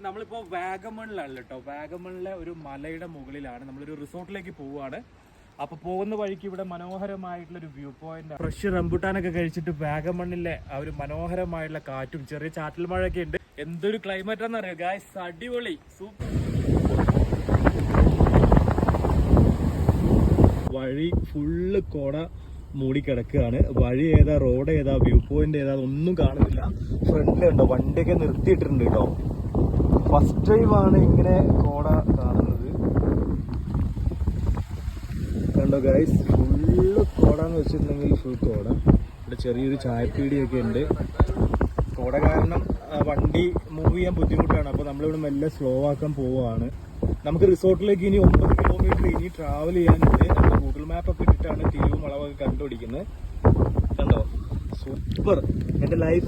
നമ്മളിപ്പോ വാഗമണിലാണ് കേട്ടോ. വാഗമണിലെ ഒരു മലയുടെ മുകളിലാണ്, നമ്മളൊരു റിസോർട്ടിലേക്ക് പോവുകയാണ്. അപ്പൊ പോകുന്ന വഴിക്ക് ഇവിടെ മനോഹരമായിട്ടുള്ള ഒരു വ്യൂ പോയിന്റ്, ഫ്രഷ് റംബുട്ടാനൊക്കെ കഴിച്ചിട്ട് വാഗമണിലെ ആ ഒരു മനോഹരമായിട്ടുള്ള കാറ്റും ചെറിയ ചാറ്റൽ മഴയൊക്കെ ഉണ്ട്. എന്തൊരു ക്ലൈമറ്റ് ആണെന്നറിയോ ഗായ്സ്, അടിപൊളി സൂപ്പർ. വഴി ഫുള്ള് കോട മൂടിക്കിടക്കുകയാണ്. വഴി ഏതാ, റോഡ് ഏതാ, വ്യൂ പോയിന്റ് ഏതാ ഒന്നും കാണുന്നില്ല. ഫ്രണ്ടിലുണ്ടോ വണ്ടിയൊക്കെ നിർത്തിയിട്ടുണ്ട് കേട്ടോ. ഫസ്റ്റ് ടൈമാണ് ഇങ്ങനെ കോട കാണുന്നത്. കണ്ടോ ഗൈസ്, ഫുള്ള് കോട എന്ന് വെച്ചിട്ടുണ്ടെങ്കിൽ ഫുൾ കോട. ഇവിടെ ചെറിയൊരു ചായപ്പീടിയൊക്കെ ഉണ്ട്. കോട കാരണം വണ്ടി മൂവ് ചെയ്യാൻ ബുദ്ധിമുട്ടാണ്. അപ്പോൾ നമ്മളിവിടെ മെല്ലെ സ്ലോ ആക്കാൻ പോവുകയാണ്. നമുക്ക് റിസോർട്ടിലേക്ക് ഇനി 9 കിലോമീറ്റർ ഇനി ട്രാവൽ ചെയ്യാനുണ്ട്. ഗൂഗിൾ മാപ്പൊക്കെ ഇട്ടിട്ടാണ് തിരിവും വളവൊക്കെ കണ്ടുപിടിക്കുന്നത്. കണ്ടോ, സൂപ്പർ. എൻ്റെ ലൈഫ്